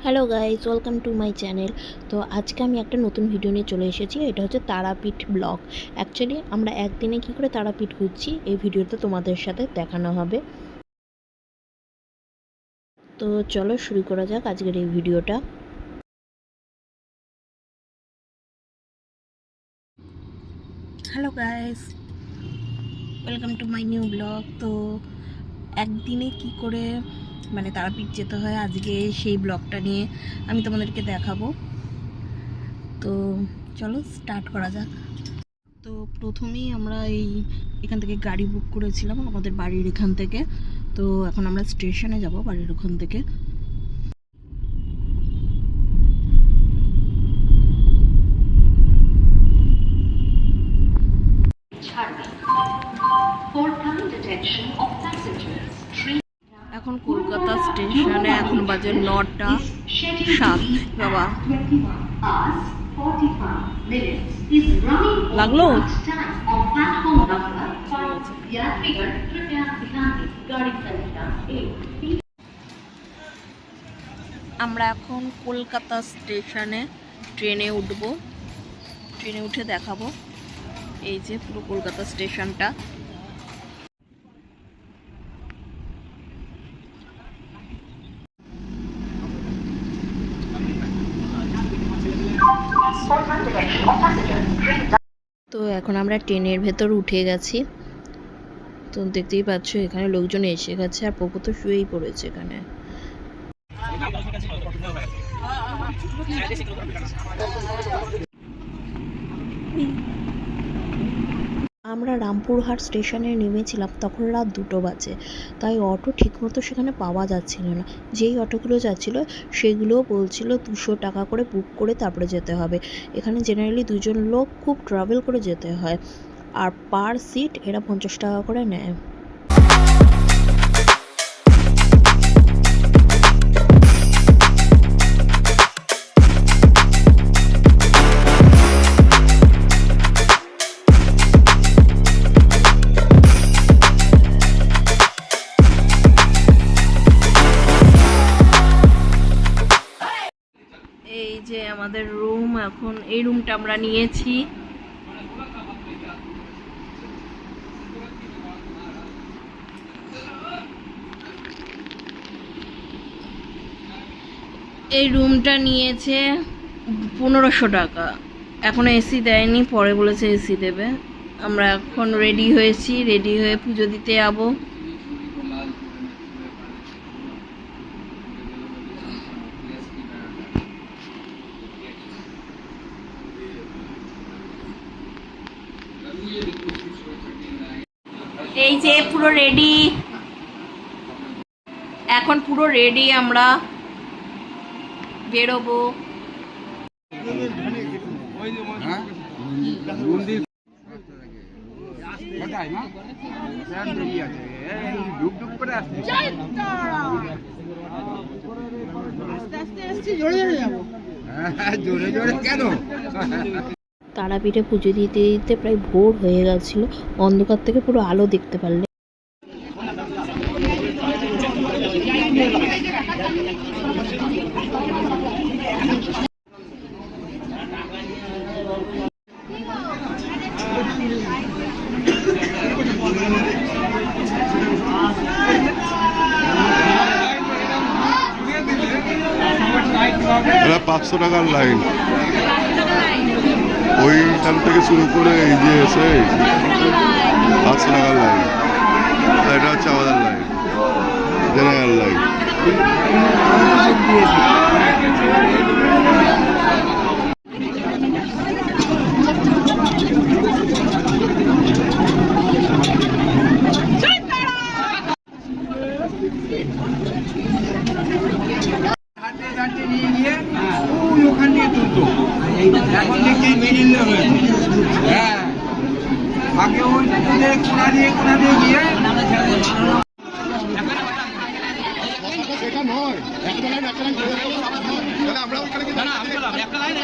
Hello guys, welcome to my channel. তো আজকে আমি একটা নতুন ভিডিও নিয়ে চলে এসেছি। এটা হচ্ছে তারাপীঠ ব্লগ। অ্যাকচুয়ালি আমরা একদিনে কি করে তারাপীঠ ঘুরছি এই ভিডিওতে তোমাদের সাথে দেখানো হবে। তো চলো শুরু করা যাক আজকের এই ভিডিওটা। Hello guys, welcome to my new blog. তো একদিনে কি করে তারাপীঠ যেতে হয় আজকে সেই ব্লগটা নিয়ে আমি তোমাদেরকে দেখাবো। তো চলো স্টার্ট করা যাক। তো প্রথমেই আমরা এখান থেকে গাড়ি বুক করেছিলাম আমাদের বাড়ির এখান থেকে। তো এখন আমরা স্টেশনে যাব বাড়ির ওখান থেকে। এখন কলকাতা স্টেশনে এখন বাজে 9:07। বাবা লাগলো। আমরা এখন কলকাতা স্টেশনে ট্রেনে উঠব। ট্রেনে উঠে দেখাবো এই যে পুরো কলকাতা স্টেশনটা। তো এখন আমরা ট্রেনের ভেতর উঠে গেছি। তো দেখতেই পাচ্ছ এখানে লোকজন এসে গেছে আর পপু তো শুয়েই পড়েছে এখানে। আমরা রামপুরহাট স্টেশনে নেমেছিলাম তখন রাত 2টো বাজে, তাই অটো ঠিকমতো সেখানে পাওয়া যাচ্ছিল না। যেই অটোগুলো যাচ্ছিল সেগুলোও বলছিল 200 টাকা করে বুক করে তারপরে যেতে হবে। এখানে জেনারেলি 2জন লোক খুব ট্রাভেল করে যেতে হয়, আর পার সিট এরা 50 টাকা করে নেয়। এই যে আমাদের রুম, এখন এই রুমটা আমরা নিয়েছি। এই রুমটা নিয়েছে 1500 টাকা। এখনো এসি দেয়নি, পরে বলেছে এসি দেবে। আমরা এখন রেডি হয়েছি, রেডি হয়ে পুজো দিতে যাবো। এই যে পুরো রেডি, এখন পুরো রেডি, আমরা বেরোবো। তারাপীঠে পুজো দিতে দিতে প্রায় ভোর হয়ে গেছিল। অন্ধকার থেকে পুরো আলো দেখতে পারলে। এটা 500 টাকার লাইন, ওইখান থেকে শুরু করে এই যে এসে 500 টাকার লাইন। এটা হচ্ছে আমাদের লাইন, জেনারেল লাইন। এখন দেখছি মিডিল হয়েছে। হ্যাঁ, আগে ওই কোনা দিয়ে গিয়ে সেটা নয়, একটা লাইন আমরা ওখানে একটা লাইন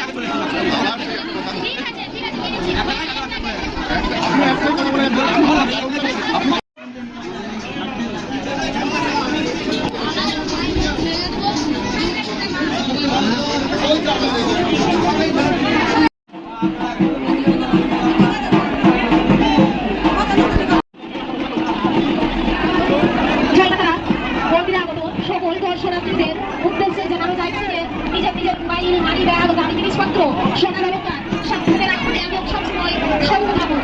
কারো জায়গা থেকে নিজের নিজের মোবাইল মানি ব্যাগ দামি জিনিসপত্র সোনার অলঙ্কার সাথে রাখুন এবং সবসময় সঙ্গ থাকুন।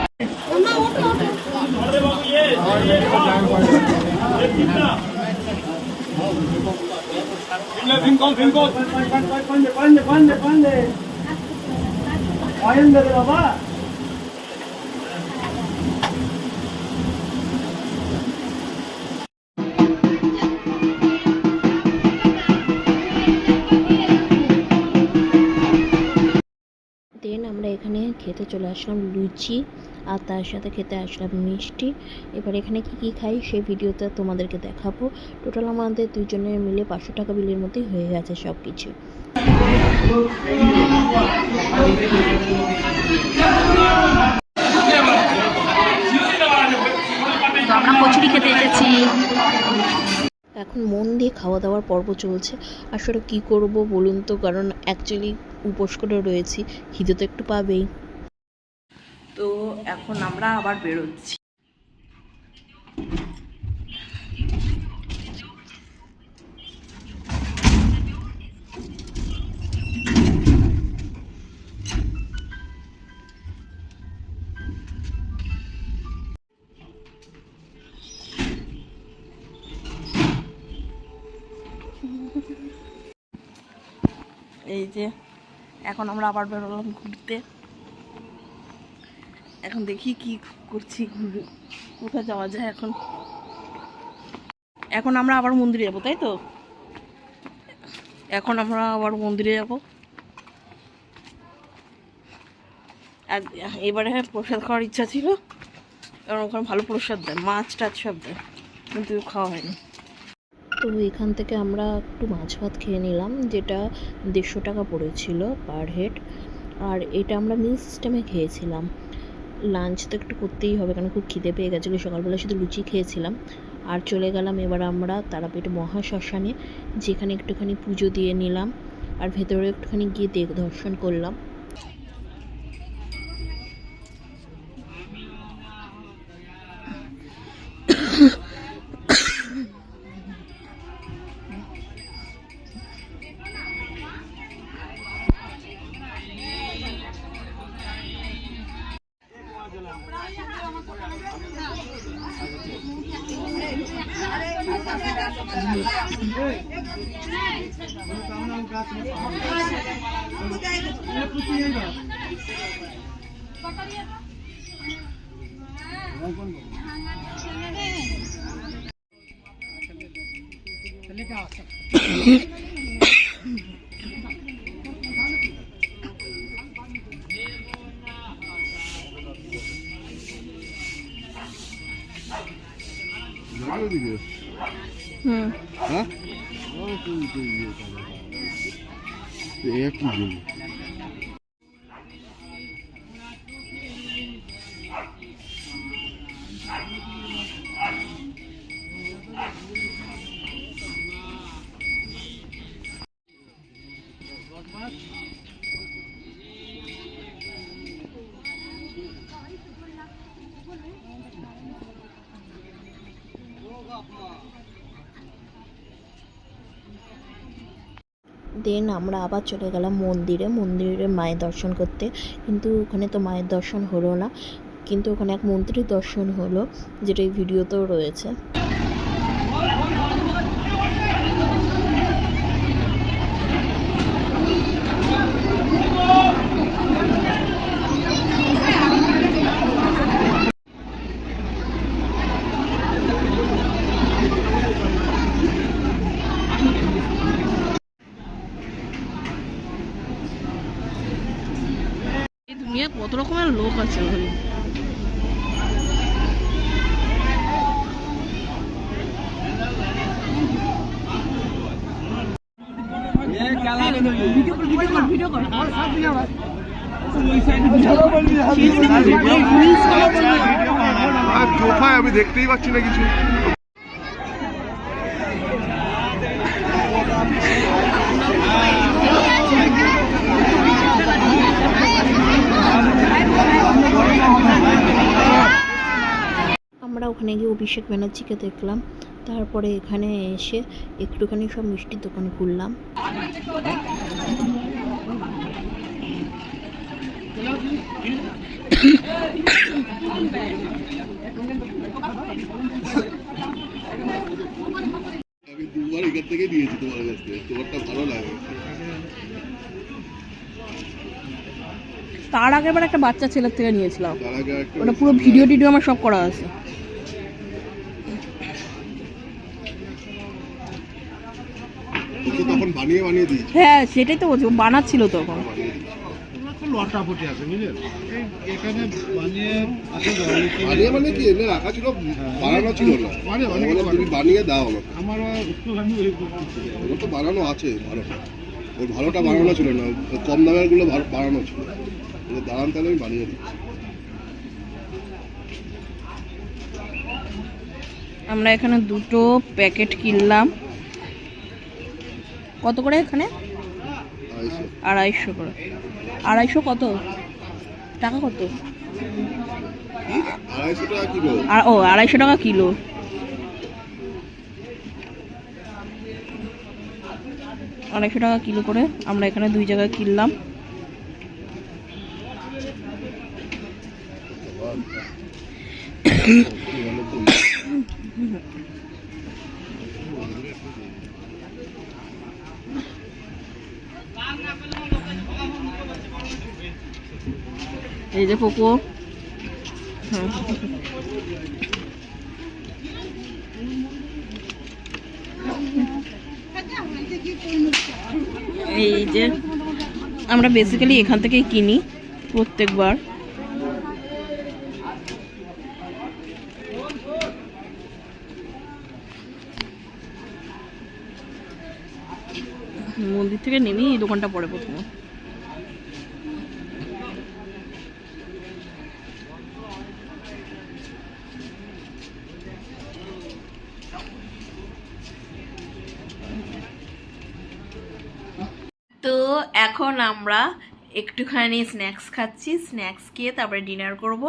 দেন আমরা এখানে খেতে চলে আসলাম লুচি, আর তার সাথে খেতে আসলাম মিষ্টি। এবার এখানে কি কি খাই সেই ভিডিওতে তোমাদেরকে দেখাবো। টোটাল আমাদের দুজনের মিলে 500 টাকা বিলের মধ্যেই হয়ে গেছে সব কিছু। আমরা কচুরি খেতে এসেছি। এখন মন দিয়ে খাওয়া দাওয়ার পর্ব চলছে। আসলে কি করব বলুন তো, কারণ অ্যাকচুয়ালি উপোস করে রয়েছি, খিদে তো একটু পাবেই। তো এখন আমরা আবার বেরোচ্ছি। এই যে এখন আমরা আবার বেরোলাম ঘুরতে। এখন দেখি কি করছি, কোথায় যাওয়া যায়। এখন আমরা আবার মন্দিরে যাবো, তাই তো? এখন আমরা আবার মন্দিরে যাব। এবারে প্রসাদ খাওয়ার ইচ্ছা ছিল, কারণ ওখানে ভালো প্রসাদ দেয়, মাছ টাছ সব দেয়, কিন্তু খাওয়া হয়নি। তো এখান থেকে আমরা একটু মাছ ভাত খেয়ে নিলাম, যেটা 150 টাকা পড়েছিল পার হেড। আর এটা আমরা মিল সিস্টেমে খেয়েছিলাম। লাঞ্চ তো একটু করতেই হবে, কারণ খুব খিদে পেয়ে গেছিলো। সকালবেলা শুধু লুচি খেয়েছিলাম। আর চলে গেলাম এবার আমরা তারাপীঠ মহাশ্মশানে, যেখানে একটুখানি পুজো দিয়ে নিলাম, আর ভেতরে একটুখানি গিয়ে দর্শন করলাম। হ্যাঁ একই দেন আমরা আবার চলে গেলাম মন্দিরে মায়ের দর্শন করতে। কিন্তু ওখানে তো মায়ের দর্শন হলো না, কিন্তু ওখানে এক মন্ত্রীর দর্শন হলো, যেটা এই ভিডিওতেও রয়েছে। দুনিয়া কত রকমের লোক আছে ওখানে। আমি দেখতেই পাচ্ছি না কিছু। আমরা ওখানে গিয়ে অভিষেক ব্যানার্জিকে দেখলাম, তারপরে এখানে এসে একটুখানি সব মিষ্টির দোকান ঘুরলাম। আমি দুবার এখান থেকে নিয়েছি তোমার কাছ থেকে, তোমারটা ভালো লাগে। তার আগেরবার একটা বাচ্চা ছেলের থেকে নিয়েছিলাম, তার আগে একটা ওটা পুরো ভিডিও টিডিও আমার সব করা আছে। ও তো তখন বানিয়ে বানিয়ে দিয়েছি। হ্যাঁ সেটাই তো বলছি, ও বানাচ্ছিল তখন। লটাপটি আছে বুঝলেন, এখানে বানিয়ে বানিয়ে মানে কি এমনি রাখা ছিল, বানানো ছিল না। তুমি বানিয়ে দাও আমাকে। আমার ওর তো বানানো আছে ভালোটা, ওর ভালোটা বানানো ছিল না, কম দামের গুলো বানানো ছিল। দাঁড়ান তাহলে আমি বানিয়ে দিচ্ছি। আমরা এখানে দুটো প্যাকেট কিনলাম। কত করে এখানে? 250 করে। 250 কত টাকা? কত? 250 টাকা কিলো। আর ও 250 টাকা কিলো। আড়াইশো টাকা কিলো করে আমরা এখানে 2 জায়গায় কিনলাম। এই যে পোকো, এই যে আমরা বেসিক্যালি এখান থেকেই কিনি প্রত্যেকবার। মন্দির থেকে নেমেই এই দোকানটা পড়ে প্রথমে। তো এখন আমরা একটুখানি স্ন্যাক্স খাচ্ছি, স্ন্যাক্স খেয়ে তারপরে ডিনার করব।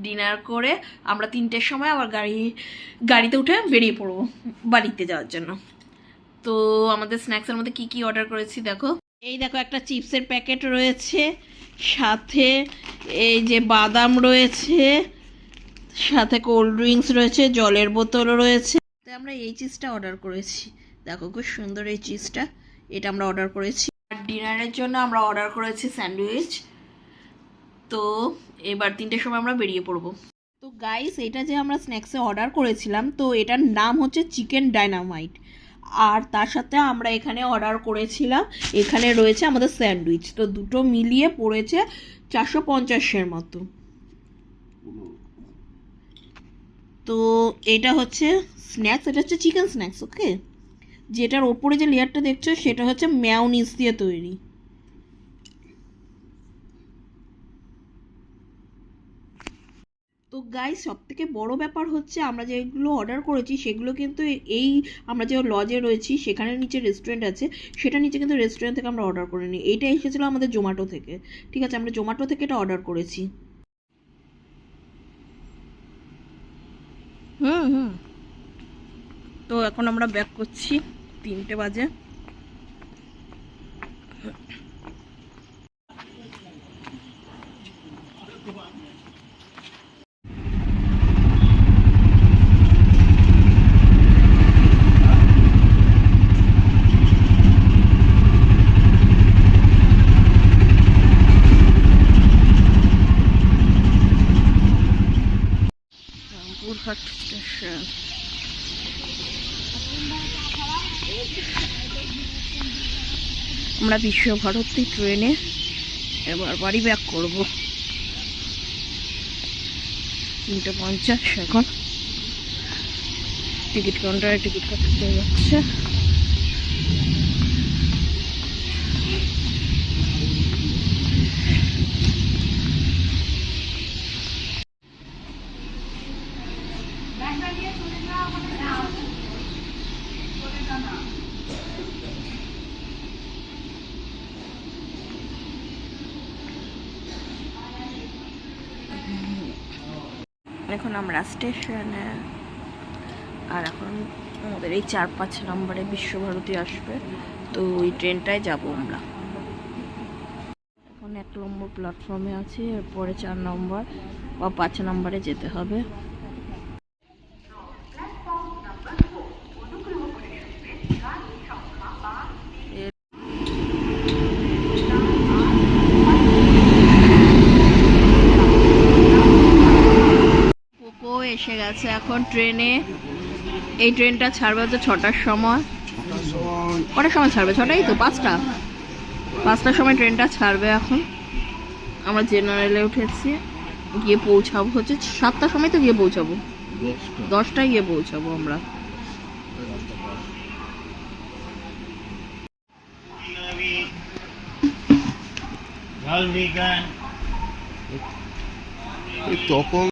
ডিনার করে আমরা 3টের সময় আবার গাড়িতে উঠে বেরিয়ে পড়বো বাড়িতে যাওয়ার জন্য। তো আমাদের স্ন্যাক্সের মধ্যে কি কি অর্ডার করেছি দেখো। এই দেখো একটা চিপসের প্যাকেট রয়েছে, সাথে এই যে বাদাম রয়েছে, সাথে কোল্ড ড্রিঙ্কস রয়েছে, জলের বোতল রয়েছে। তো আমরা এই চিজটা অর্ডার করেছি, দেখো খুব সুন্দর এই চিজটা, এটা আমরা অর্ডার করেছি। আর ডিনারের জন্য আমরা অর্ডার করেছি স্যান্ডউইচ। তো এবার 3টের সময় আমরা বেরিয়ে পড়বো। তো গাইস এটা যে আমরা স্ন্যাক্সে অর্ডার করেছিলাম, তো এটার নাম হচ্ছে চিকেন ডাইনামাইট। আর তার সাথে আমরা এখানে অর্ডার করেছিলাম, এখানে রয়েছে আমাদের স্যান্ডউইচ। তো দুটো মিলিয়ে পড়েছে 450-এর মতো। তো এটা হচ্ছে স্ন্যাক্স, এটা হচ্ছে চিকেন স্ন্যাক্স। ওকে, যেটার ওপরে যে লেয়ারটা দেখছো সেটা হচ্ছে মেয়োনিজ দিয়ে তৈরি। তো গাইস সব থেকে বড় ব্যাপার হচ্ছে আমরা যেগুলো অর্ডার করেছি সেগুলো কিন্তু এই আমরা যে লজে রয়েছি সেখানে নিচে রেস্টুরেন্ট আছে, সেটা নিচে কিন্তু রেস্টুরেন্ট থেকে আমরা অর্ডার করিনি। এইটা এসেছিলো আমাদের জোম্যাটো থেকে। ঠিক আছে, আমরা জোম্যাটো থেকে এটা অর্ডার করেছি। তো এখন আমরা ব্যাক করছি, 3টে বাজে। রামপুরহাট স্টেশন। আমরা বিশ্বভারতী ট্রেনে এবার বাড়ি ব্যাক করব। 3:50 এখন টিকিট কাউন্টারে টিকিট কাটতে যাচ্ছে। এখন আমরা স্টেশনে। আর এখন আমাদের এই 4-5 নম্বরে বিশ্বভারতী আসবে, তো ওই ট্রেনটায় যাব আমরা। এখন 1 নম্বর প্ল্যাটফর্মে আছি, এরপরে 4 নম্বর বা 5 নম্বরে যেতে হবে। কোকো এসে গেছে এখন ট্রেনে। এই ট্রেনটা ছাড়বে হচ্ছে 6টার সময়। কটার সময় ছাড়বে? 6টাই তো, 5টার সময় ট্রেনটা ছাড়বে। এখন আমরা জেনারেলে উঠেছি, গিয়ে পৌঁছাবো হচ্ছে 7টার সময়, তো গিয়ে পৌঁছাবো 10টায় গিয়ে পৌঁছাবো আমরা। তখন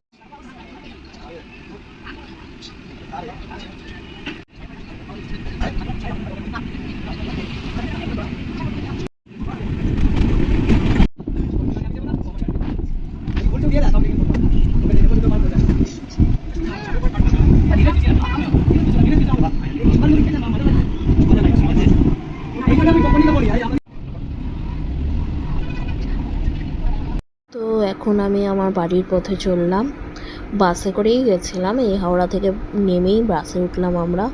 তো এখন আমি আমার বাড়ির পথে চললাম। বাসে করেই গেছিলাম, এই হাওড়া থেকে নেমেই বাসে উঠলাম আমরা।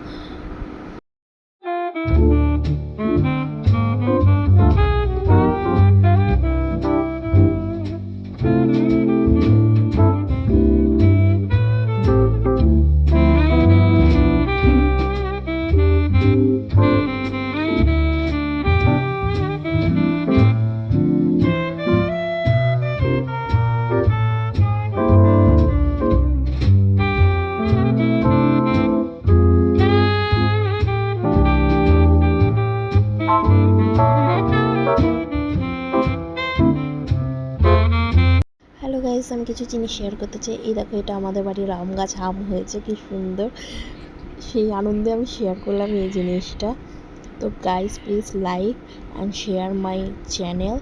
হ্যালো গাইস, আমি কিছু জিনিস শেয়ার করতে চাই। এই দেখো, এটা আমাদের বাড়ির আম গাছ, আম হয়েছে কি সুন্দর। সেই আনন্দে আমি শেয়ার করলাম এই জিনিসটা। তো guys, please like and share my channel.